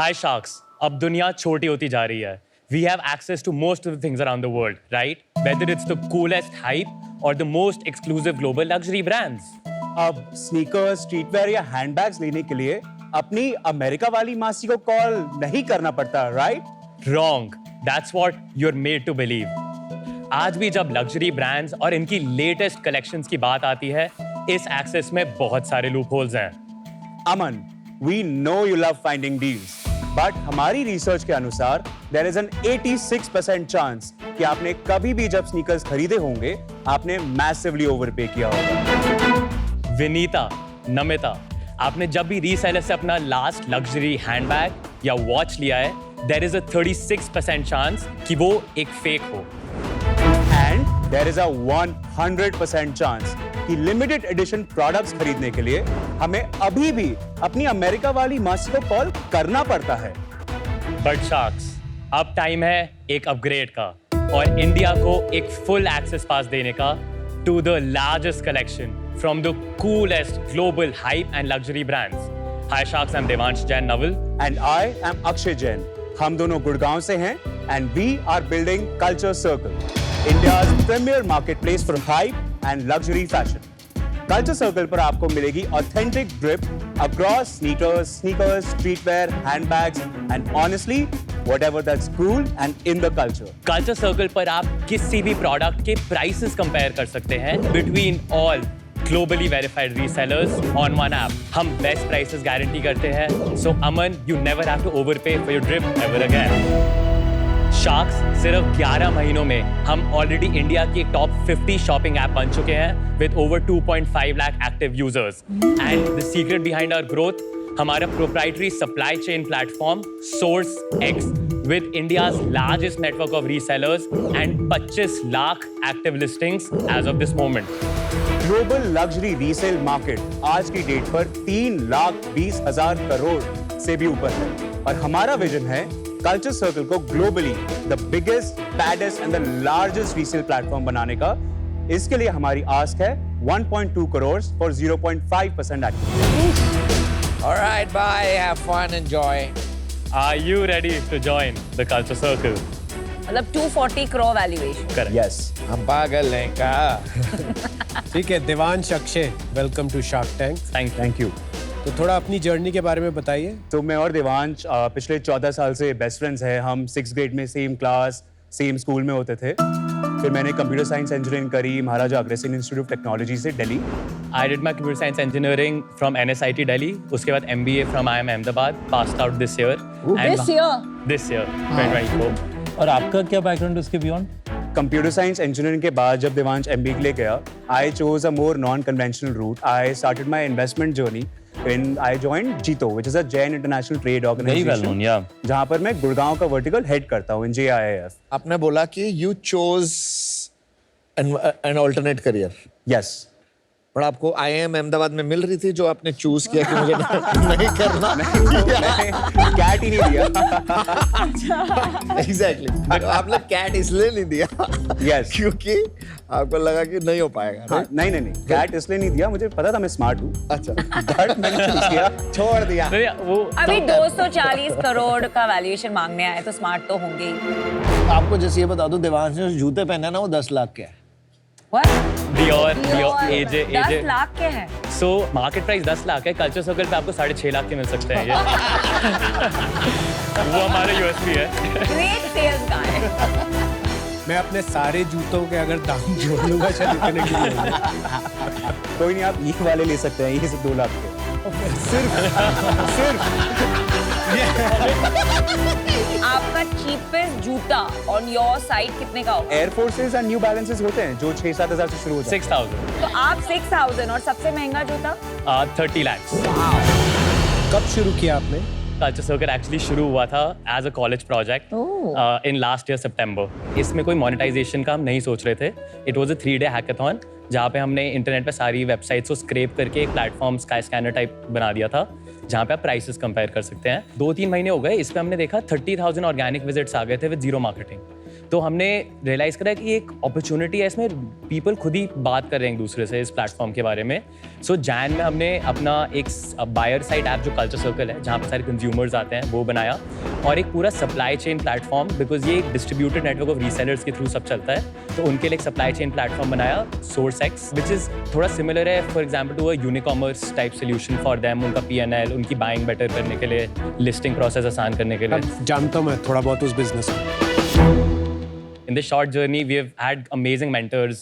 Hi sharks, अब दुनिया छोटी होती जा रही है. We have access to most of the things around the world, right? Whether it's the coolest hype or the most exclusive global luxury brands. अब sneakers, streetwear या handbags लेने के लिए अपनी अमेरिका वाली मासी को कॉल नहीं करना पड़ता, right? Wrong. That's what you're made to believe. आज भी जब लग्जरी ब्रांड्स और इनकी लेटेस्ट कलेक्शंस की बात आती है, इस एक्सेस में बहुत सारे लूपहोल्स हैं. अमन, we know you love finding deals, but हमारी रिसर्च के अनुसार there is an 86% चांस कि आपने कभी भी जब स्नीकर्स खरीदे होंगे, आपने मैसिवली ओवरपे किया होगा. विनीता, नमिता, आपने जब भी रीसेलर से अपना लास्ट लग्जरी हैंडबैग या वॉच लिया है, there is a 36% चांस कि वो एक फेक हो. And there is a 100% chance कि लिमिटेड एडिशन प्रोडक्ट्स खरीदने के लिए हमें अभी भी अपनी अमेरिका वाली मासी को कॉल करना पड़ता है. बट शार्क्स, अब टाइम है एक अपग्रेड का और इंडिया को एक फुल एक्सेस पास देने का to the largest collection from the coolest global hype and luxury brands. Hi sharks, I am Devansh Jain Naval and I am Akshay Jain. हम दोनों गुड़गांव से हैं and we are building Culture Circle, India's premier marketplace for hype and luxury fashion. Culture Circle पर आपको मिलेगी authentic drip across sneakers, streetwear, handbags and honestly whatever that's cool and in the culture. Culture Circle पर आप किसी भी product के prices compare कर सकते हैं between all globally verified resellers on one app. हम बेस्ट प्राइसेस गारंटी करते हैं. So Aman, you never have to overpay for your drip ever again. Sharks, सिर्फ 11 महीनों में हम ऑलरेडी इंडिया की एक टॉप 50 शॉपिंग ऐप बन चुके हैं with over 2.5 lakh active users. And the secret behind our growth, हमारा proprietary supply chain platform source X with India's largest network of resellers and 25 lakh active listings as of this moment. Global luxury resale market आज की date पर 3,20,000 करोड़ से भी ऊपर है और हमारा विजन है कल्चर सर्कल को globally the biggest, baddest and the largest resale platform बनाने का. इसके लिए हमारी आस्क है 1.2 crore for 0.5% activity. All right, bye. Have fun, enjoy. Are you ready to join the culture circle? मतलब 240 crore valuation. Correct. Yes. हम पागल हैं का. ठीक है, Devansh, Akshay, welcome to Shark Tank. Thank you. तो थोड़ा अपनी जर्नी के बारे में बताइए. तो मैं और देवांश पिछले 14 साल से बेस्ट फ्रेंड्स हैं. हम 6th ग्रेड में सेम क्लास, सेम स्कूल में होते थे. फिर मैंने कंप्यूटर साइंस इंजीनियरिंग करी Maharaja Agrasen institute of technology से Delhi. I did my computer science engineering from NSIT Delhi. उसके बाद MBA from IIM Ahmedabad. Passed out this year. This year? This year, 2024. और आपका क्या बैकग्राउंड उसके बियॉन्ड? कंप्यूटर साइंस इंजीनियरिंग के बाद जब देवांश MBA के लिए गया, I chose a more non-conventional route. I started my investment journey when I joined JITO, which is a Jain International Trade Organization. Very well known, yeah. जहाँ पर मैं गुड़गांव का वर्टिकल हेड करता हूँ in JIIF. आपने बोला कि you chose an alternate career. Yes. पर आपको IIM अहमदाबाद में मिल रही थी जो आपने चूज किया कि मुझे नहीं करना. कैट ही नहीं दिया. Exactly. आपने कैट इसलिए नहीं दिया. Yes. क्योंकि आपको लगा कि नहीं हो पाएगा. हाँ, नहीं. कैट इसलिए नहीं दिया, मुझे पता था मैं स्मार्ट हूँ. अच्छा. बट मैंने चूज किया. छोड़ दिया. नहीं, वो अभी 240 करोड़ का वैल्यूएशन मांगने आए तो स्मार्ट तो होंगे ही. आपको जैसे ये बता दूं, देवांश ने जूते पहने ना वो 10 लाख के है. What? Dior, AJ. 10 लाख के हैं. So market price 10 लाख है. कल्चर सर्कल पे आपको 6.5 लाख के मिल सकते हैं ये. वो हमारा USP है. Great sales guy. मैं अपने सारे जूतों के अगर दाम जोड़ लूंगा शायद इतने के लिए. कोई नहीं, आप ये वाले ले सकते हैं, ये से 2 लाख के. आपका चीपेस्ट जूता ऑन योर साइट कितने का होगा? Air forces and new balances होते हैं जो 6-7 हज़ार से शुरू होते हैं. 6,000. तो आप 6000 और सबसे महंगा जूता? 30 lakhs. कब शुरू किया आपने? कल्चर सर्कल एक्चुअली शुरू हुआ था as a college project in last year September. इसमें कोई मोनेटाइजेशन का हम नहीं सोच रहे थे. It was a 3-day hackathon जहाँ पे हमने इंटरनेट पे सारी वेबसाइट्स को स्क्रैप करके एक प्लेटफॉर्म स्काई स्कैनर टाइप बना दिया था जहाँ पे आप प्राइसेस कंपेयर कर सकते हैं. 2-3 महीने हो गए, इस पे हमने देखा 30,000 ऑर्गेनिक विजिट्स आ गए थे विद जीरो मार्केटिंग. तो हमने रियलाइज़ करा कि एक अपॉर्चुनिटी है इसमें, पीपल खुद ही बात कर रहे हैं एक दूसरे से इस प्लेटफॉर्म के बारे में। सो जैन में हमने अपना एक बायर साइड ऐप जो कल्चर सर्कल है, जहाँ पे सारे कंज्यूमर्स आते हैं, वो बनाया, और एक पूरा सप्लाई चेन प्लेटफॉर्म, बिकॉज ये एक डिस्ट्रीब्यूटेड नेटवर्क ऑफ रीसेलर्स के थ्रू सब चलता है, तो उनके लिए एक सप्लाई चेन प्लेटफॉर्म बनाया, SourceX, विच इज़ थोड़ा सिमिलर है for example to a Unicommerce type solution for them, उनका PNL, उनकी बाइंग बेटर करने के लिए, लिस्टिंग प्रोसेस आसान करने के लिए। जानता हूँ मैं थोड़ा बहुत उस बिजनेस में। In this short journey, we have had amazing mentors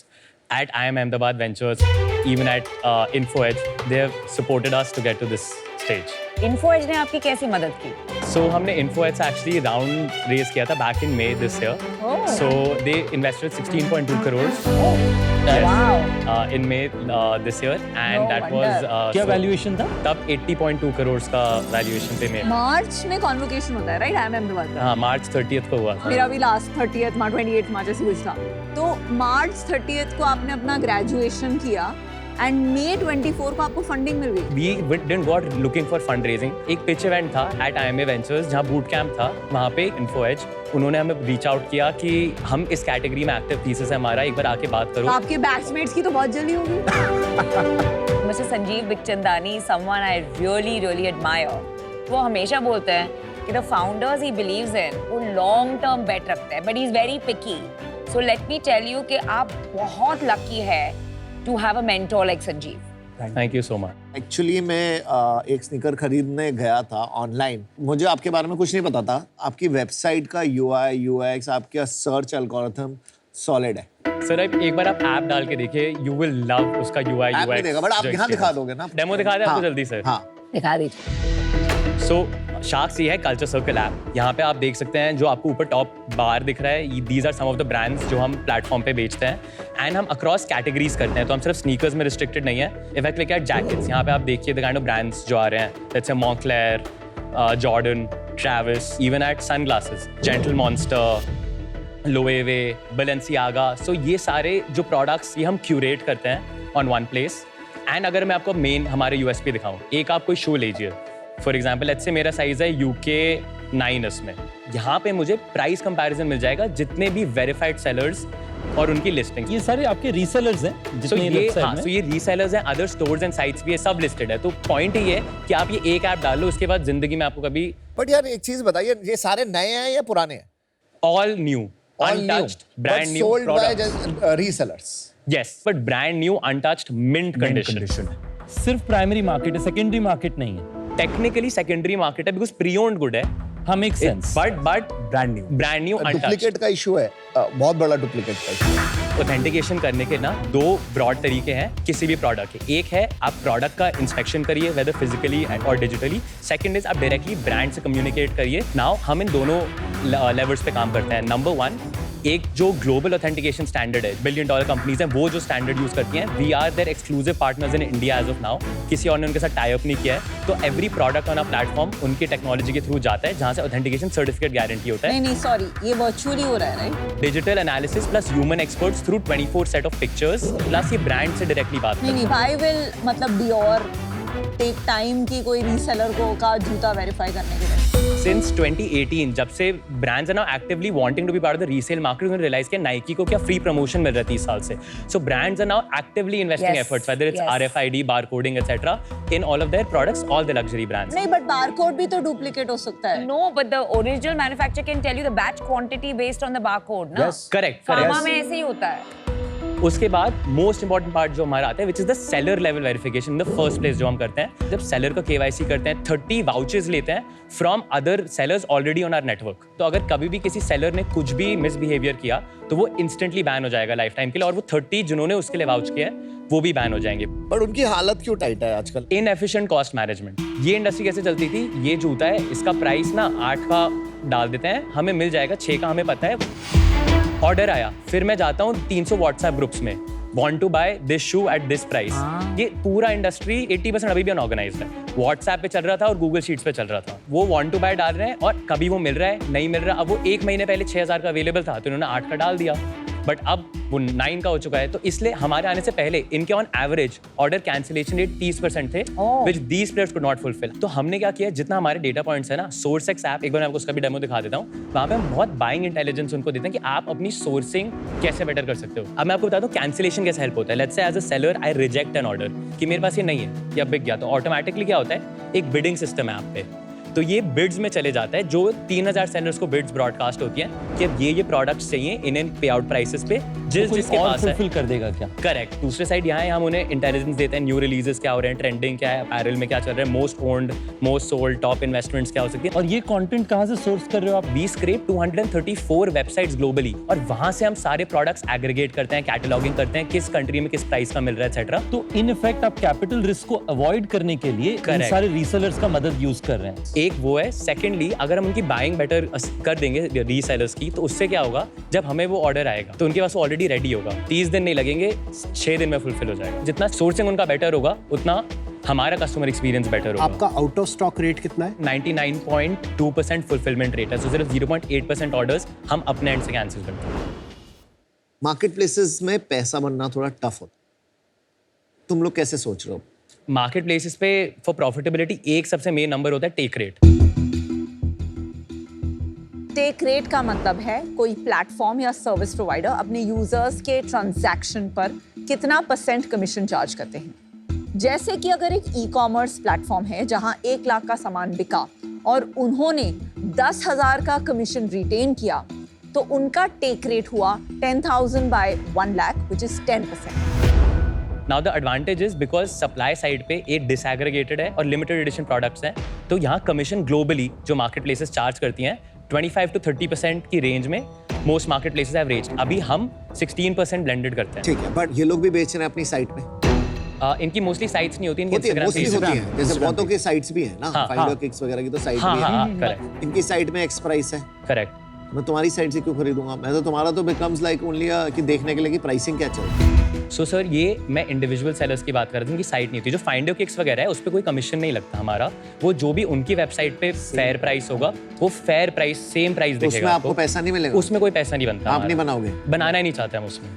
at IIM Ahmedabad Ventures, even at InfoEdge. They have supported us to get to this stage. InfoEdge ने आपकी कैसी मदद की? So हमने InfoEdge से actually round raise किया था back in May this year. Oh. So they invested 16.2 crores. Wow. In May this year, and No that wonder. was क्या so वैल्यूएशन था? तब 80.2 crores का वैल्यूएशन पे में। मार्च में कॉन्वोकेशन होता है राइट IIM अहमदाबाद का हाँ, March 30th को हुआ था। मेरा भी लास्ट 30th मार्च 28 मार्च ऐसे कुछ था तो मार्च 30th को आपने अपना ग्रेजुएशन किया एंड मई 24 को आपको फंडिंग मिल गई We didn't go out looking for fundraising. एक pitch event था at IMA Ventures जहाँ boot camp था, वहाँ पे InfoEdge, उन्होंने हमें reach out किया कि हम इस कैटेगरी में एक्टिव thesis है हमारा, एक बार आके बात करो। आपके बैचमेट्स की तो बहुत जल्दी होगी Mr. Sanjeev Bikhchandani, someone I really admire. वो हमेशा बोलते हैं कि the founders he believes in, वो long term bet रखते हैं, but he is very picky. So let me tell you कि आप बहुत lucky है to have a mentor like Sanjeev. Thank you so much. Actually मैं एक स्नीकर खरीदने गया था ऑनलाइन। मुझे आपके बारे में कुछ नहीं पता था। आपकी वेबसाइट का UI UX, आपका सर्च एल्गोरिथम सॉलिड है। सर एक बार आप ऐप डाल के देखिए, you will love उसका UI ऐप नहीं UX। देगा, बट आप यहाँ दिखा दोगे ना? डेमो दिखा दें आपको जल्दी सर। हाँ। दिखा दीजिए। सो शार्क्स ये है कल्चर सर्कल ऐप। यहाँ पे आप देख सकते हैं जो आपको ऊपर टॉप बार दिख रहा है, these are some of the brands जो हम प्लेटफॉर्म पे बेचते हैं, एंड हम अक्रॉस कैटेगरीज करते हैं, तो हम सिर्फ स्नीकर्स में रिस्ट्रिक्टेड नहीं है। If I click at jackets, यहाँ पे आप देखिए द काइंड ऑफ ब्रांड्स जो आ रहे हैं, जैसे Moncler, Jordan, Travis, even at sunglasses, Gentle Monster, Loewe, Balenciaga. So ये सारे जो प्रोडक्ट्स ये हम क्यूरेट करते हैं ऑन वन प्लेस। एंड अगर मैं आपको मेन हमारे USP दिखाऊं, एक आप कोई शू लीजिए, फॉर एग्जाम्पल लेट्स से मेरा साइज है UK 9S में, यहाँ पे मुझे प्राइस कंपैरिजन मिल जाएगा जितने भी वेरीफाइड सेलर्स और उनकी लिस्टिंग। ये सारे आपके रीसेलर्स हैं So जितने ये वेबसाइट हाँ, में? so ये रीसेलर्स हैं, अदर स्टोर्स एंड साइट्स भी है, सब लिस्टेड है। तो पॉइंट ये है कि आप ये एक ऐप डाल लो, उसके बाद जिंदगी में आपको कभी बट यार एक चीज बताइए, ये सारे नए हैं या पुराने हैं? All new, untouched, brand new sold by products. Resellers. Yes, but brand new, untouched, mint condition. सिर्फ प्राइमरी मार्केट है, सेकेंडरी मार्केट नहीं है। टेक्निकली सेकेंडरी मार्केट है बिकॉज प्री ओन्ड गुड है, हाँ, make sense. But brand new untouched. Duplicate का issue है, बहुत बड़ा डुप्लीकेट का इशू। ऑथेंटिकेशन करने के ना दो ब्रॉड तरीके हैं किसी भी प्रोडक्ट के। एक है आप प्रोडक्ट का इंस्पेक्शन करिए, वेदर फिजिकली और डिजिटली। सेकंड इज आप डायरेक्टली ब्रांड से कम्युनिकेट करिए। नाउ हम इन दोनों लेवल्स पे काम करते हैं। नंबर 1, एक जो ग्लोबल ऑथेंटिकेशन स्टैंडर्ड है, $1 बिलियन कंपनीज हैं, वो जो स्टैंडर्ड यूज करती हैं, we are there exclusive partners in India as of now. किसी और ने उनके साथ टाई अप नहीं किया है, तो every product on a platform उनकी टेक्नोलॉजी के थ्रू जाता है, जहां से ऑथेंटिकेशन सर्टिफिकेट गारंटी होता है। नहीं सॉरी ये वर्चुअली हो रहा है right digital analysis plus human experts through 24 set of pictures, plus ये ब्रांड से डायरेक्टली बात नहीं आई विल मतलब डियोर टेक टाइम की कोई रीसेलर को का जूता वेरीफाई करने के लिए। Since 2018, जब से brands are now actively wanting to be part of the resale market, उन्होंने realize किया नाइकी को क्या free promotion मिल रहा है 30 साल से। So brands are now actively investing Yes, efforts, whether it's yes. RFID, barcoding, etc., in all of their products, all the luxury brands. नहीं but barcode भी तो डुप्लीकेट हो सकता है No, but the original manufacturer can tell you the batch quantity based on the barcode, ना? Correct, Pharma correct. में ऐसे ही होता है। उसके बाद मोस्ट इंपॉर्टेंट पार्ट जो हमारा आता है, which is the seller level verification, the first place जो हम करते हैं। जब सेलर का KYC करते हैं, 30 वाउचर्स लेते हैं from other sellers already on our network. तो अगर कभी भी किसी सेलर ने कुछ भी मिसबिहेवियर किया तो वो इंस्टेंटली बैन हो जाएगा लाइफ टाइम के लिए, और वो 30 जिन्होंने उसके लिए वाउच किया है वो भी बैन हो जाएंगे। बट उनकी हालत क्यों टाइट है आजकल? Inefficient cost management. ये इंडस्ट्री कैसे चलती थी, ये जूता है, इसका प्राइस ना 8 का डाल देते हैं, हमें मिल जाएगा 6 का, हमें पता है। ऑर्डर आया, फिर मैं जाता हूँ 300 व्हाट्सएप ग्रुप्स में, want to buy this shoe at this price। ये पूरा इंडस्ट्री 80% अभी भी अनऑर्गेनाइज्ड है। व्हाट्सएप पे चल रहा था और गूगल शीट्स पे चल रहा था। वो want to buy डाल रहे हैं और कभी वो मिल रहा है, नहीं मिल रहा। अब वो 1 महीने पहले 6000 का अवेलेबल था तो इन्होंने 8 का डाल दिया। बट अब वो 9 का हो चुका है, तो इसलिए हमारे आने से पहले इनके on average order cancellation rate 30% थे, which these players could not fulfil. तो हमने क्या किया, जितना हमारे डेटा पॉइंट्स है ना, सोर्सएक्स ऐप, एक बार मैं आपको उसका भी डेमो दिखा देता हूँ, वहाँ पे हम बहुत बाइंग इंटेलिजेंस उनको देते हैं कि आप अपनी सोर्सिंग कैसे बेटर कर सकते हो। अब मैं आपको बता दूँ कैंसिलेशन कैसे हेल्प होता है। Let's say as a seller I reject an order कि मेरे पास ये नहीं है या बिक गया, तो ऑटोमेटिकली क्या होता है, एक बिडिंग सिस्टम है ऐप पे, तो ये बिड्स में चले जाता है, जो 3000 सेलर्स को बिड्स ब्रॉडकास्ट होती हैं कि अब ये प्रोडक्ट्स चाहिए इन पे आउट प्राइसेस पे, जिसके पास है फुलफिल कर देगा क्या? करेक्ट। दूसरे साइड यहाँ हम उन्हें इंटेलिजेंस देते हैं, न्यू रिलीजेस क्या हो रहे हैं, ट्रेंडिंग क्या है, अपैरल में क्या चल रहा है, most owned, most sold, top investments क्या हो सकती है। और ये कंटेंट कहाँ से सोर्स कर रहे हो आप? वी स्क्रैप 234 वेबसाइट्स ग्लोबली, और वहां से हम सारे प्रोडक्ट्स एग्रीगेट करते हैं, कैटलॉगिंग करते हैं, किस कंट्री में किस प्राइस का मिल रहा है एक्सेट्रा। तो इन इफेक्ट आप कैपिटल रिस्क को अवॉइड करने के लिए इन Correct. सारे रीसेलर्स का मदद यूज कर रहे हैं। एक वो है, सेकेंडली अगर हम उनकी बाइंग बेटर कर देंगे रीसेलर्स की, तो उससे क्या होगा, जब हमें वो ऑर्डर आएगा तो उनके पास ऑलरेडी रेडी होगा, 30 दिन नहीं लगेंगे, 6 दिन में फुलफिल हो जाएगा। जितना सोर्सिंग उनका बेटर होगा उतना हमारा कस्टमर एक्सपीरियंस बेटर होगा। आपका आउट ऑफ स्टॉक रेट कितना है? 99.2% फुलफिलमेंट रेट है, तो सिर्फ 0.8% ऑर्डर्स हम अपने एंड से कैंसिल करते हैं। मार्केट प्लेसेस में पैसा बनना थोड़ा टफ होता है, तुम लोग कैसे सोच रहे हो? मार्केट प्लेसेस पे फॉर प्रॉफिटेबिलिटी एक सबसे मेन नंबर होता है टेक रेट। टेक रेट का मतलब है कोई प्लेटफॉर्म या सर्विस प्रोवाइडर अपने यूजर्स के ट्रांजैक्शन पर कितना % कमीशन चार्ज करते हैं। जैसे कि अगर एक ई कॉमर्स प्लेटफॉर्म है जहां 1 लाख का सामान बिका और उन्होंने 10,000 का कमीशन रिटेन किया, तो उनका टेक रेट हुआ 10,000 by 1 lakh, which is 10%. Now the advantage is because supply side पे एक डिसएग्रीगेटेड है और लिमिटेड एडिशन प्रोडक्ट्स हैं, तो यहाँ कमीशन ग्लोबली जो मार्केट प्लेसेस चार्ज करती हैं 25 to 30% की रेंज में most market places have range. अभी हम 16% ब्लेंडेड करते हैं। ठीक है, बट ये लोग भी बेच रहे हैं अपनी साइट पे? इनकी मोस्टली साइट्स नहीं होती, इनकी होती है, Instagram मोस्टली पेज होती है, जैसे बहुतों की साइट्स भी है ना, हाँ, फाइंडर हाँ। किक्स वगैरह की तो साइट हाँ भी हाँ है। करेक्ट इनकी साइट में एक्स प्राइस है, करेक्ट। मैं तुम्हारी साइट से क्यों खरीदूंगा? मैं तो तुम्हारा तो बिकम्स लाइक ओनली कि देखने के लिए कि प्राइसिंग क्या चल रही है। सो सर, ये मैं इंडिविजुअल सेलर्स की बात कर रहा था, उनकी साइट नहीं होती। जो फाइंडर किक्स वगैरह है उस पर कोई कमीशन नहीं लगता हमारा, वो जो भी उनकी वेबसाइट पे फेयर प्राइस होगा वो फेयर प्राइस सेम प्राइस तो उसमें दिखेगा आपको पैसा नहीं मिलेगा? उसमें कोई पैसा नहीं बनता। आप नहीं हमारा। बनाओगे? बनाना ही नहीं चाहते हम उसमें,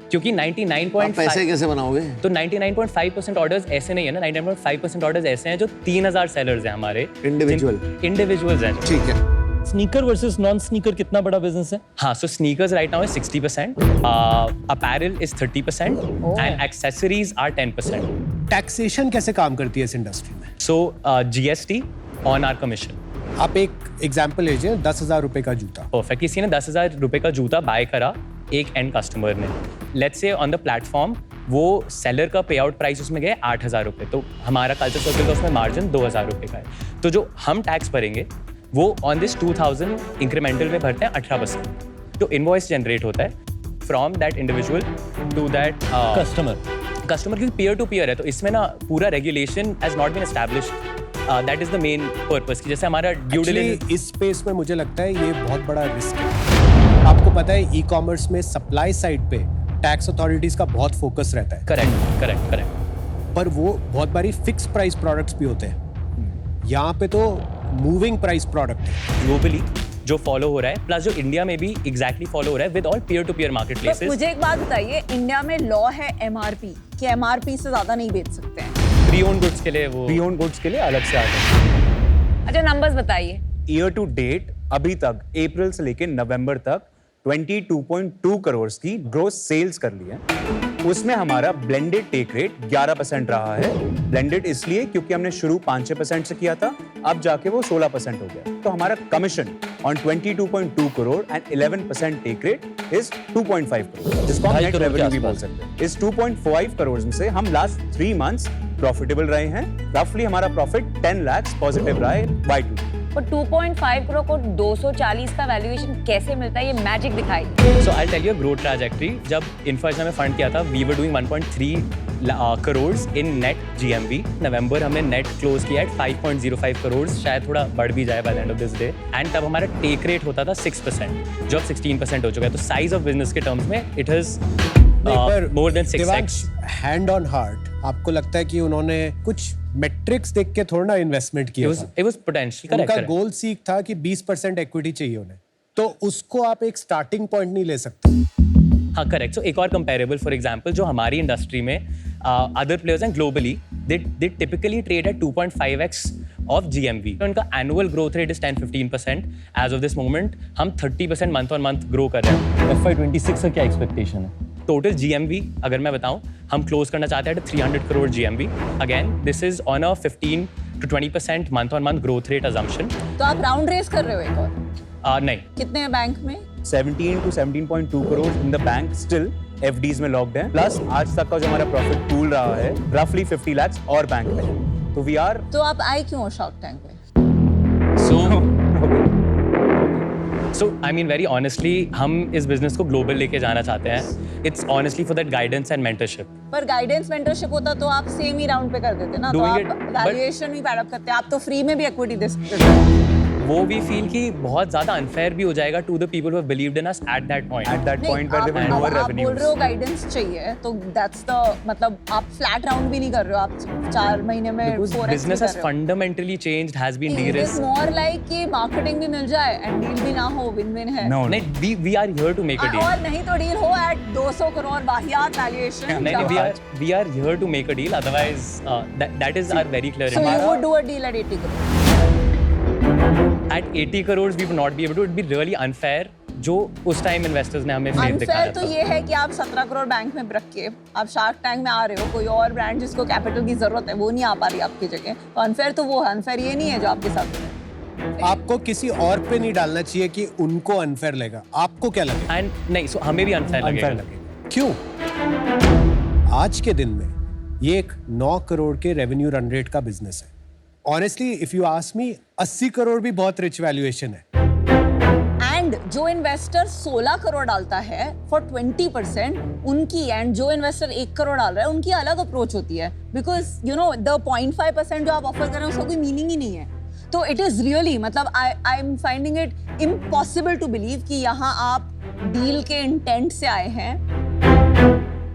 क्योंकि आप 99.5 पैसे कैसे बनाओगे? तो 99.5% ऑर्डर्स ऐसे नहीं है ना, 99.5% ऑर्डर्स ऐसे हैं जो 3000 सेलर्स हैं हमारे इंडिविजुअल्स हैं। ठीक है। स्नीकर वर्सेस नॉन स्नीकर कितना बड़ा बिजनेस है? हाँ, so sneakers right now is 60%, apparel is 30% and accessories are 10%. Taxation कैसे काम करती है इस इंडस्ट्री में? So GST on our commission. आप एक एग्जांपल लीजिए, 10,000 रुपए का जूता। परफेक्ट। किसी ने 10,000 रुपए का जूता बाय करा एक एंड कस्टमर ने, let's say on the platform वो सेलर का पे आउट प्राइस उसमें गए 8,000 रुपए, तो हमारा कल्चर सर्कल का उसमें मार्जिन 2,000 रुपए का है। तो जो हम टैक्स भरेंगे वो ऑन दिस 2,000 इंक्रीमेंटल में भरते हैं 18%, जो इनवॉइस जनरेट होता है from that individual to that customer, क्योंकि पीयर टू पीयर है, तो इसमें ना पूरा regulation has not been established. That is the main purpose कि जैसे हमारा ड्यू डिलिजेंस। Actually, इस स्पेस में मुझे लगता है ये बहुत बड़ा रिस्क है। आपको पता है ई कॉमर्स में सप्लाई साइड पे टैक्स अथॉरिटीज का बहुत फोकस रहता है, करेक्ट करेक्ट करेक्ट। पर वो बहुत बारी फिक्स प्राइस प्रोडक्ट्स भी होते हैं। यहाँ पे तो मूविंग प्राइस प्रोडक्ट है। ग्लोबली जो फॉलो हो रहा है, प्लस जो इंडिया में भी एग्जैक्टली फॉलो हो रहा है with all peer to peer market तो प्लेसेस। मुझे एक बात बताइए, इंडिया में लॉ है MRP कि MRP से ज्यादा नहीं बेच सकते हैं। प्री ओन गुड्स के लिए वो प्री ओन गुड्स के लिए अलग से आता है। अच्छा, नंबर्स बताइए। ईयर टू डेट अभी तक अप्रैल से लेकर नवंबर तक 22.2 करोड़ की ग्रोस सेल्स कर ली है। उसमें हमारा ब्लेंडेड टेक रेट 11% रहा है। ब्लेंडेड इसलिए क्योंकि हमने शुरू 5-6% से किया था, अब जाके वो 16% हो गया। तो हमारा commission on 22.2 crore and 11% take rate is 2.5 crore, जिसको हम 2.5 नेट करोड़ के रेवेन्यू भी आसपास। बोल सकते हैं। इस 2.5 करोड़ में से हम लास्ट 3 मंथ्स प्रॉफिटेबल रहे हैं। रफली हमारा प्रॉफिट 10 लाख पॉजिटिव रहा है बाय 2। और 2.5 करोड़ को 240 का वैल्यूएशन कैसे मिलता है, ये मैजिक दिखाई। So I tell you growth trajectory. जब इन्फोसिस में फंड किया था, we were doing 1.3 crore in net GMV। नवंबर हमने नेट क्लोज किया एट 5.05 करोड़, शायद थोड़ा बढ़ भी जाए by the end of this day. And तब हमारा टेक रेट होता था 6%, जो अब 16% हो चुका है। तो साइज ऑफ बिजनेस के टर्म्स में it is more than 6x। Hand on heart, आपको लगता है कि उन्होंने कुछ मेट्रिक्स देख के थोड़ा ना इन्वेस्टमेंट किया था? It was potential, correct, उनका correct. गोल सीख था कि 20% इक्विटी चाहिए उन्हें, तो उसको आप एक स्टार्टिंग पॉइंट नहीं ले सकते। हाँ करेक्ट. सो एक और कंपेरेबल फॉर एग्जांपल जो हमारी इंडस्ट्री में अदर प्लेयर्स हैं globally they typically trade at 2.5x of GMV. उनका annual growth rate is 10-15%. As of this moment हम 30% मंथ ऑन मंथ ग्रो कर रहे हैं. FY26 का क्या एक्सपेक्टेशन है? टोटल GMV अगर मैं बताऊं हम क्लोज करना चाहते हैं 300 crore GMV. Again this is on a 15-20% month on month growth rate assumption. तो आप राउंड रेस कर रहे हो एक और? नहीं. कितने हैं बैंक में? 17 to 17.2 crore in the bank still FDs में लॉक्ड है. प्लस आज तक का जो हमारा प्रॉफिट पूल रहा है रफली 50 lakhs और बैंक में है. तो वी आर तो आप आए क्यों हो शार्क टैंक पे? So I mean very honestly हम इस बिजनेस को ग्लोबल लेके जाना चाहते हैं. It's honestly for that guidance and mentorship. पर गाइडेंस मेंटरशिप होता तो आप सेम ही राउंड पे कर देते ना. तो Doing आप it, but- वैल्यूएशन भी पैड अप करते. आप तो फ्री में भी इक्विटी दे सकते थे. वो भी फील कि बहुत ज्यादा अनफेयर भी हो जाएगा to the people who have believed in us at that point. at that नहीं, point where they आप- will lower आप बोल revenues. रहे हो गाइडेंस चाहिए तो दैट्स द मतलब आप फ्लैट राउंड भी नहीं कर रहे हो. आप 4 महीने में Because 4x business has fundamentally changed, has been it is de-risked. More like कि मार्केटिंग भी मिल जाए एंड डील भी ना हो. विन विन है. No, no. नहीं, we are here to make a deal. और नहीं तो डील हो एट 200 करोड़ वाहियात वैल्यूएशन. नहीं, we are here to make a deal. Otherwise, that is our very clear. So you intent. would do a deal at 80 crore. At 80 crores, we would not be able to. It would be really unfair. जो उस time investors ने हमें faith unfair दिखाया तो था. ये है कि आप 17 करोड़ बैंक में रख के आप शार्क टैंक में आ रहे हो. कोई और ब्रांड जिसको कैपिटल की जरूरत है वो नहीं आ पा रही आपकी जगह. तो अनफेयर तो वो है. अनफेयर ये नहीं है जो आपके साथ है. आपको किसी और पे नहीं डालना चाहिए कि उनको अनफेयर लगा. आपको क्या लगेगा? एंड नहीं, सो हमें भी अनफेयर लगेगा. क्यों? आज के दिन में ये एक 9 करोड़ के रेवेन्यू रन रेट का बिजनेस है. Honestly if you ask me 80 crore भी बहुत रिच वैल्यूएशन है. एंड जो इन्वेस्टर 16 करोड़ डालता है फॉर 20% उनकी एंड जो इन्वेस्टर 1 करोड़ डाल रहा है उनकी अलग अप्रोच होती है. बिकॉज यू नो द 0.5% जो आप ऑफर कर रहे हैं उसका कोई मीनिंग ही नहीं है. तो इट इज रियली मतलब I am finding it impossible to believe कि यहाँ आप डील के इंटेंट से आए हैं.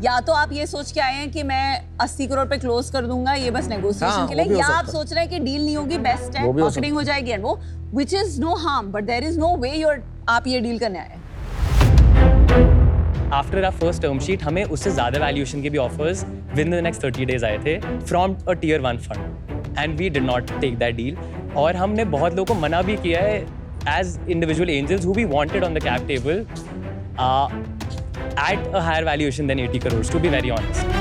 या तो आप ये सोच के आए हैं कि मैं 80 करोड़ पे क्लोज कर दूंगा ये बस नेगोशिएशन हाँ, के वो भी लिए, हो या आप सकता है. सोच रहे हैं कि डील नहीं होगी बेस्ट है वो भी हो मार्केटिंग हो जाएगी एंड वो which is no harm but there is no way आप ये डील करने आए. After our first term sheet हमें उससे ज़्यादा वैल्यूएशन के भी offers within the next 30 days आए थे from a tier 1 fund and we did not take that deal. और हमने बहुत लोगों को मना भी किया है as individual angels who we wanted on the cap table at a higher valuation than 80 crores to be very honest.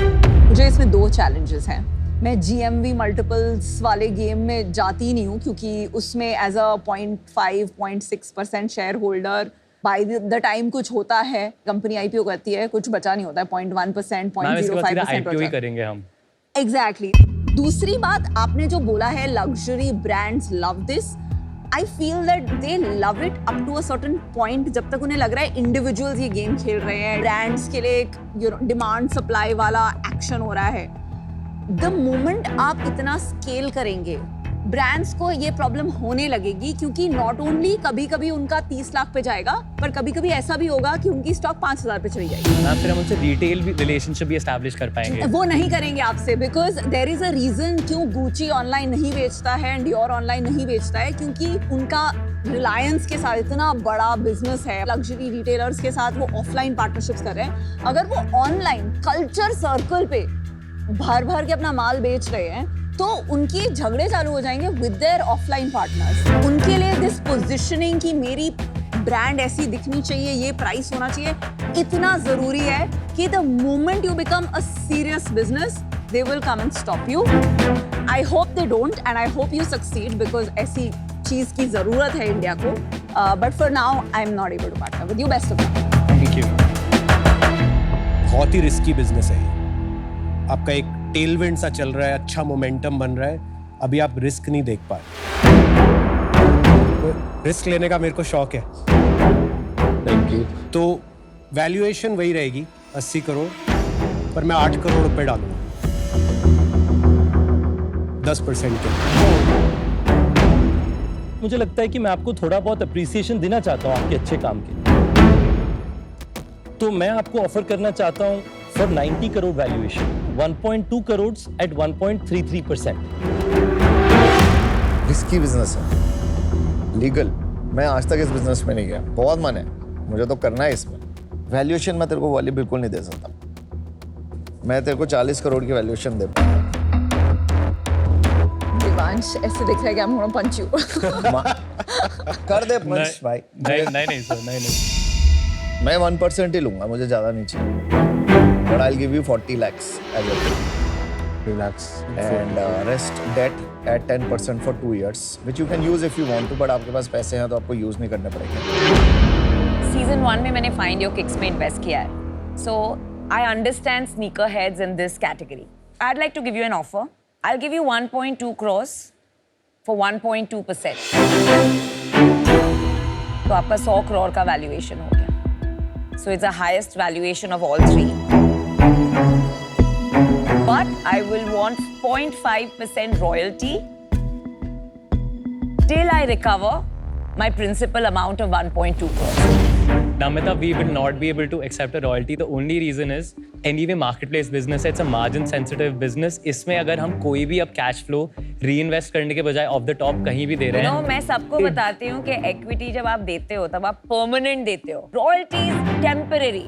मुझे इसमें 2 चैलेंजेस हैं. मैं GMV मल्टीपल्स वाले गेम में जाती ही नहीं हूँ क्योंकि उसमें as a 0.5-0.6% share holder by the time कुछ होता है, कंपनी IPO करती है, कुछ बचा नहीं होता है. 0.1%, मैम इसके बाद सीधा 0.05% IPO ही बचा. करेंगे हम. एग्जैक्टली. दूसरी बात आपने जो बोला है luxury brands love this. I feel that they love it up to a certain point जब तक उन्हें लग रहा है इंडिविजुअल्स ये गेम खेल रहे हैं. ब्रांड्स के लिए एक डिमांड सप्लाई वाला एक्शन हो रहा है. द मोमेंट आप इतना स्केल करेंगे ब्रांड्स को ये प्रॉब्लम होने लगेगी क्योंकि नॉट ओनली कभी कभी उनका 30 लाख पे जाएगा पर कभी कभी ऐसा भी होगा कि उनकी स्टॉक 5,000 पे चली जाएगी. मैम फिर हम उनसे रिटेल भी रिलेशनशिप भी एस्टैब्लिश कर पाएंगे. वो नहीं करेंगे आपसे because there is a reason क्यों गुची ऑनलाइन नहीं बेचता है एंड डियोर ऑनलाइन नहीं बेचता है क्योंकि उनका रिलायंस के साथ इतना बड़ा बिजनेस है. लग्जरी रिटेलर्स के साथ वो ऑफलाइन पार्टनरशिप्स कर रहे हैं. अगर वो ऑनलाइन कल्चर सर्कल पे भर भर के अपना माल बेच रहे हैं तो उनके झगड़े चालू हो जाएंगे विद देयर ऑफलाइन पार्टनर्स. उनके लिए दिस पोजिशनिंग की मेरी ब्रांड ऐसी दिखनी चाहिए, ये प्राइस होना चाहिए, इतना जरूरी है कि the moment you become a serious business they will come and stop you. I hope they don't and I hope you succeed because ऐसी चीज की जरूरत है इंडिया को. But for now I am not able to partner with you. Best of luck. Thank you. बहुत ही risky business है ये. आपका एक टेलविंड सा चल रहा है, अच्छा मोमेंटम बन रहा है, अभी आप रिस्क नहीं देख पा रहे. रिस्क लेने का मेरे को शौक है. Thank you. तो वैल्यूएशन वही रहेगी 80 करोड़ पर मैं 8 करोड़ रुपए डालूंगा 10% के. मुझे लगता है कि मैं आपको थोड़ा बहुत अप्रिसिएशन देना चाहता हूँ आपके अच्छे काम के. तो मैं आपको ऑफर करना चाहता हूँ for 90 crore valuation 1.2 crore at 1.33%. Risky business है, लीगल. मैं आज तक इस बिजनेस में नहीं गया, बहुत मन है मुझे तो करना है इसमें. वैल्यूएशन मैं तेरे को वाली बिल्कुल नहीं दे सकता। मैं तेरे को 40 करोड़ की वैल्यूएशन दे पाऊंगा। दिवांश ऐसे दिख रहा है कि I'm gonna punch you. कर दे पंच भाई। नहीं सर, नहीं। मैं 1% ही लूंगा, मुझे ज्यादा नहीं चाहिए। But I'll give you 40 lakhs as a tip. Relax. And rest debt at 10% for 2 years, which you can use if you want to, but आपके पास पैसे हैं तो आपको यूज नहीं करने पड़ेंगे। सीजन 1 में मैंने फाइंड योर किक्स में इन्वेस्ट किया है, so I understand sneaker heads in this category. I'd like to give you an offer. I'll give you 1.2 crores for 1.2%. तो आपका 100 करोड़ का वैल्यूएशन हो गया। So it's the highest valuation of all three. But I will want 0.5% royalty till I recover my principal amount of 1.2 crores. Namita, we will not be able to accept a royalty. The only reason is anyway marketplace business है, it's a margin sensitive business. इसमें अगर हम कोई भी अब cash flow reinvest करने के बजाय off the top कहीं भी दे रहे हैं, मैं सबको बताती हूँ कि equity जब आप देते हो तब आप permanent देते हो, royalty is temporary.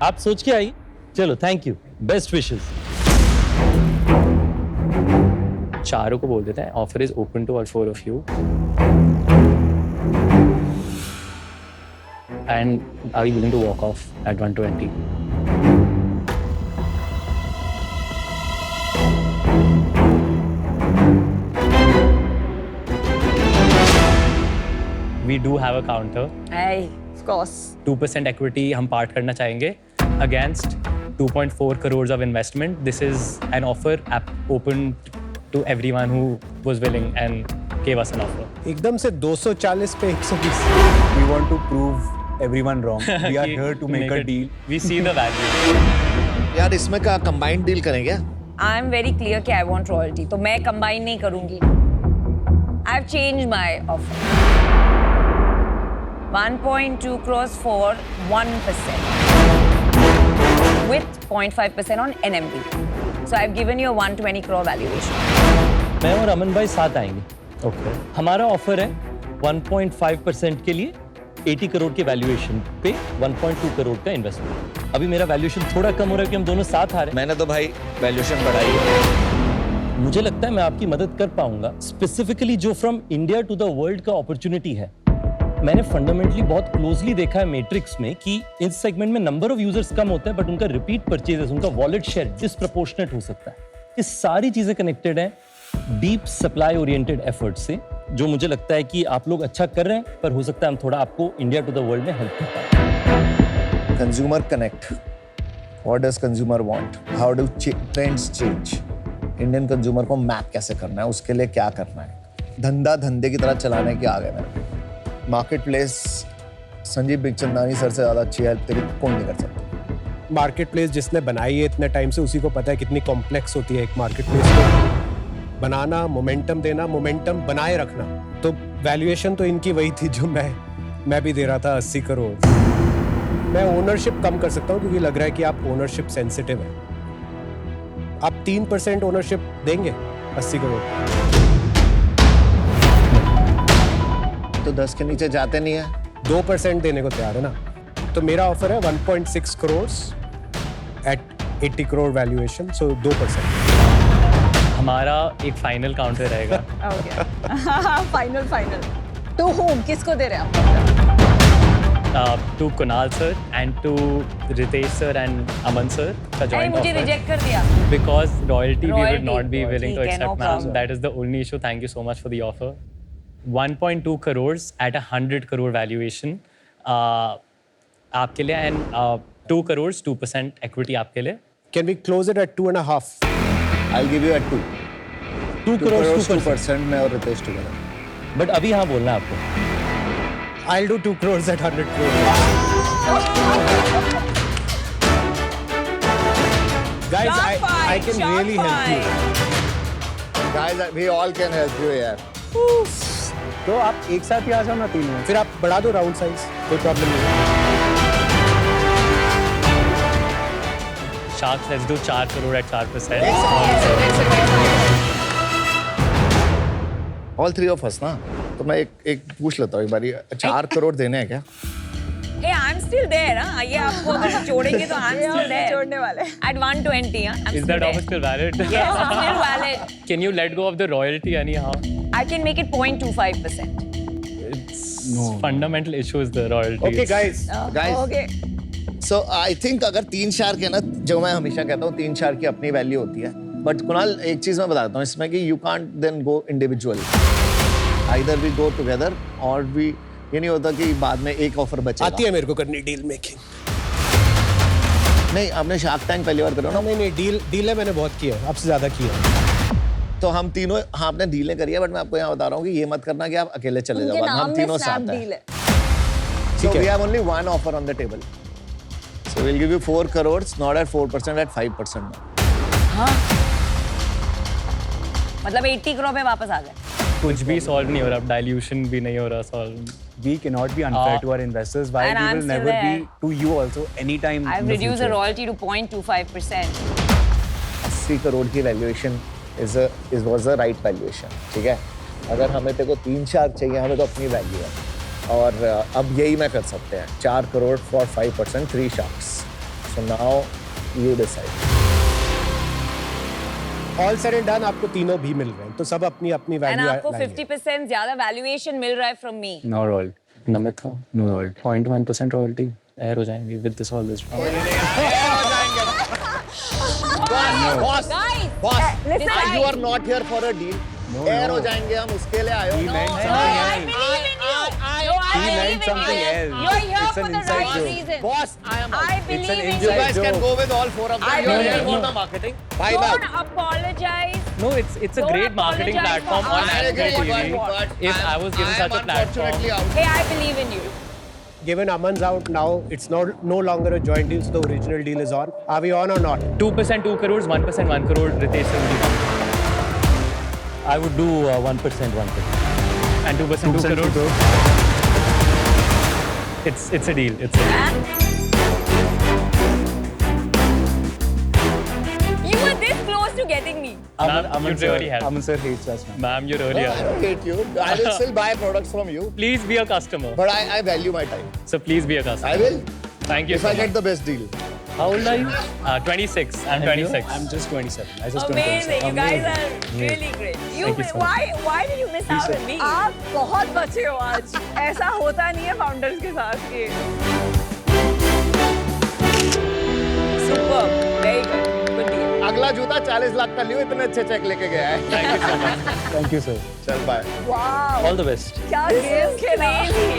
आप सोच के आई, चलो थैंक यू, बेस्ट विशेस। चारों को बोल देते हैं offer is open to all 4 of you and are you willing to walk off at 120? We do have a counter. Hey. Of course. 2% equity हम पार्ट करना चाहेंगे against 2.4 crores of investment. This is an offer open to everyone who was willing and gave us an offer. एकदम से 240 पे 120। We want to prove everyone wrong. We are here to make a deal. We see the value. यार इसमें का combined deal करेंगे? I'm very clear कि I want royalty, तो मैं combine नहीं करूँगी। I've changed my offer. 1.2 crores for 1%. With 0.5% on NMD. So I've given you a 120 crore valuation. मैं और अमन भाई साथ आएंगे। Okay. हमारा ऑफर है 1.5% के लिए 80 करोड़ के वैल्यूएशन पे 1.2 करोड़ का इन्वेस्टमेंट। अभी मेरा वैल्यूएशन थोड़ा कम हो रहा है कि हम दोनों साथ आ रहे मैंने तो भाई वैल्यूएशन बढ़ाई है। हैं। मुझे लगता है मैं आपकी मदद कर पाऊंगा, स्पेसिफिकली जो from India to the world का अपॉर्चुनिटी है। मैंने फंडामेंटली बहुत क्लोजली देखा है मैट्रिक्स में कि इस सेगमेंट में नंबर ऑफ यूजर्स कम होते हैं बट उनका रिपीट परचेजेस, उनका वॉलेट शेयर डिस्प्रपोर्शनेट हो सकता है। ये सारी चीजें कनेक्टेड हैं डीप सप्लाई ओरिएंटेड एफर्ट से, जो मुझे लगता है कि आप लोग अच्छा कर रहे हैं, पर हो सकता है हम थोड़ा आपको इंडिया टू द वर्ल्ड में हेल्प कर पाए। Consumer connect, what does consumer want, how do trends change, Indian consumer को मैप कैसे करना है, उसके लिए क्या करना है, धंधा धंधे की तरह चलाने के आगे मेरे market place. Sanjeev Bikhchandani sir से ज़्यादा अच्छी हेल्प तेरी कौन नहीं कर सकता। मार्केट प्लेस जिसने बनाई है इतने टाइम से, उसी को पता है कितनी कॉम्प्लेक्स होती है एक मार्केट प्लेस को बनाना, मोमेंटम देना, मोमेंटम बनाए रखना। तो वैल्यूएशन तो इनकी वही थी जो मैं भी दे रहा था, 80 करोड़। मैं ओनरशिप कम कर सकता हूँ क्योंकि लग रहा है कि आप ओनरशिप सेंसिटिव है। आप 3% ओनरशिप देंगे 80 करोड़? तो 10 के नीचे जाते नहीं है। 2% देने को तैयार है ना? तो मेरा ऑफर है 1.6 crore at 80 crore valuation, so 2%। हमारा एक फाइनल काउंटर रहेगा। Okay. फाइनल। टू होम, किसको दे रहे हैं आप? To Kunal sir and to Ritesh sir and Aman sir का जॉइंट मुझे ऑफर रिजेक्ट कर दिया। because royalty we would Royalty. not be willing to ठीक है, accept, no ma'am. problem. That is the only issue. Thank you so much for the offer. 1.2 crores at 100 crore valuation आपके लिए and 2 crores 2% equity आपके लिए। Can we close it at 2.5? I'll give you at 2. 2 crore 2% मैं और Ritesh together. But अभी हाँ बोलना है आपको। I'll do 2 crores at 100 crores. Guys, I can really help you. Guys, we all can help you यार। तो आप एक साथ ही आ जाओ ना तीनों। फिर आप बढ़ा दो राउंड साइज, कोई प्रॉब्लम नहीं। Sharks, let's do 4 crore at 4%. All three of us ना। तो मैं एक पूछ लेता हूँ एक बारी, 4 करोड़ देने हैं क्या? Hey, I'm still there, हाँ? ये आपको अगर जोड़ेंगे तो I'm still there. जोड़ने वाले At 120, हाँ? I'm Is still that there. offer still valid? Yes, it's still valid. Can you let go of the royalty anyhow? I can make it 0.25%. It's fundamental issues, the royalty. Okay, guys. Guys. Okay so I think अगर 3 shark है ना, जो मैं हमेशा कहता हूँ 3 shark की अपनी वैल्यू होती है, बट कुणाल एक चीज मैं बताता हूँ इसमें कि you can't then go individual, either we go together और वी, ये नहीं होता कि बाद में एक ऑफर बचेगा। आती है मेरे को करनी डील मेकिंग। नहीं, आपने शार्क टैंक पहली बार करो ना, नहीं डील है मैंने बहुत की है, आपसे ज्यादा की है। तो हम तीनों, हाँ आपने डीलें करी है, बट मैं आपको यहाँ बता रहा हूँ कि ये मत करना कि आप अकेले चले उनके जाओ, नाम हम में तीनों स्नैप साथ डील हैं। है So we have only one offer on the table. So we'll give you 4 crores, not at 4%, at 5% now. मतलब 80 करोड़ में वापस आ गए. कुछ भी सॉल्व नहीं हो रहा, डाइल्यूशन भी नहीं हो रहा solve. We cannot be unfair to our investors, while And we I'm will still never there. be to you also anytime. I've in the reduced the future. royalty to 0.25%. 80 crore की valuation was the right valuation, ठीक है? अगर हमें तेरे को 3 shark चाहिए, हमें तो अपनी वैल्यू है, और अब यही मैं कर सकते हैं, 4 crore for 5%, 3 sharks. So now you decide. All said and done आपको तीनों भी मिल रहे हैं, तो सब अपनी अपनी And वैल्यू आपको 50% ज्यादा valuation मिल रहा है from me. No royalty. Namit था No royalty. 0.1% रॉयल्टी एयर हो जाएंगे with this all this Boss, Guys, boss, listen, you are not here for a deal. Air हो जाएंगे हम, उसके लिए आए हो. He meant No, something I else. believe in you. No, I He believe meant in something you. else. You're here It's for an the inside right joke. reason. Boss, I am out. I believe in an You you. guys joke. can go with all 4 of them. I You are believe here for you. the marketing. Bye Don't now. apologize. No, it's a Don't great marketing apologize platform for on us. I agree, national TV. but If I was given I such am a platform, unfortunately out. Hey, I believe in you. Given Aman's out now, it's no longer a joint deal, so the original deal is on. Are we on or not? 2% 2 crores, 1% 1 crore. Ritesh will be I would do 1%, 1%. and 2% 2 crores. It's a deal. It's a deal. You were this close to getting me. Ma'am, you really helped. Aman sir hates us, man. Ma'am, you really I are. don't hate you. I will still buy products from you, Please be a customer. but I value my time. So please be a customer. I will, Thank you if so I much. get the best deal. How old are you? 26. I'm 26. I'm just 27. I just turned Amazing. 27. You guys are really great. Thank you so much. Why did you miss out on me? आप बहुत बचे हो आज ऐसा होता नहीं है founders के साथ के Super. Very good. Good deal. अगला जूता 40 लाख का लियो, इतने अच्छे चेक लेके गया है. Thank you so much. Thank you, sir. चल bye. Wow All the best. क्या गेम खेला Crazy.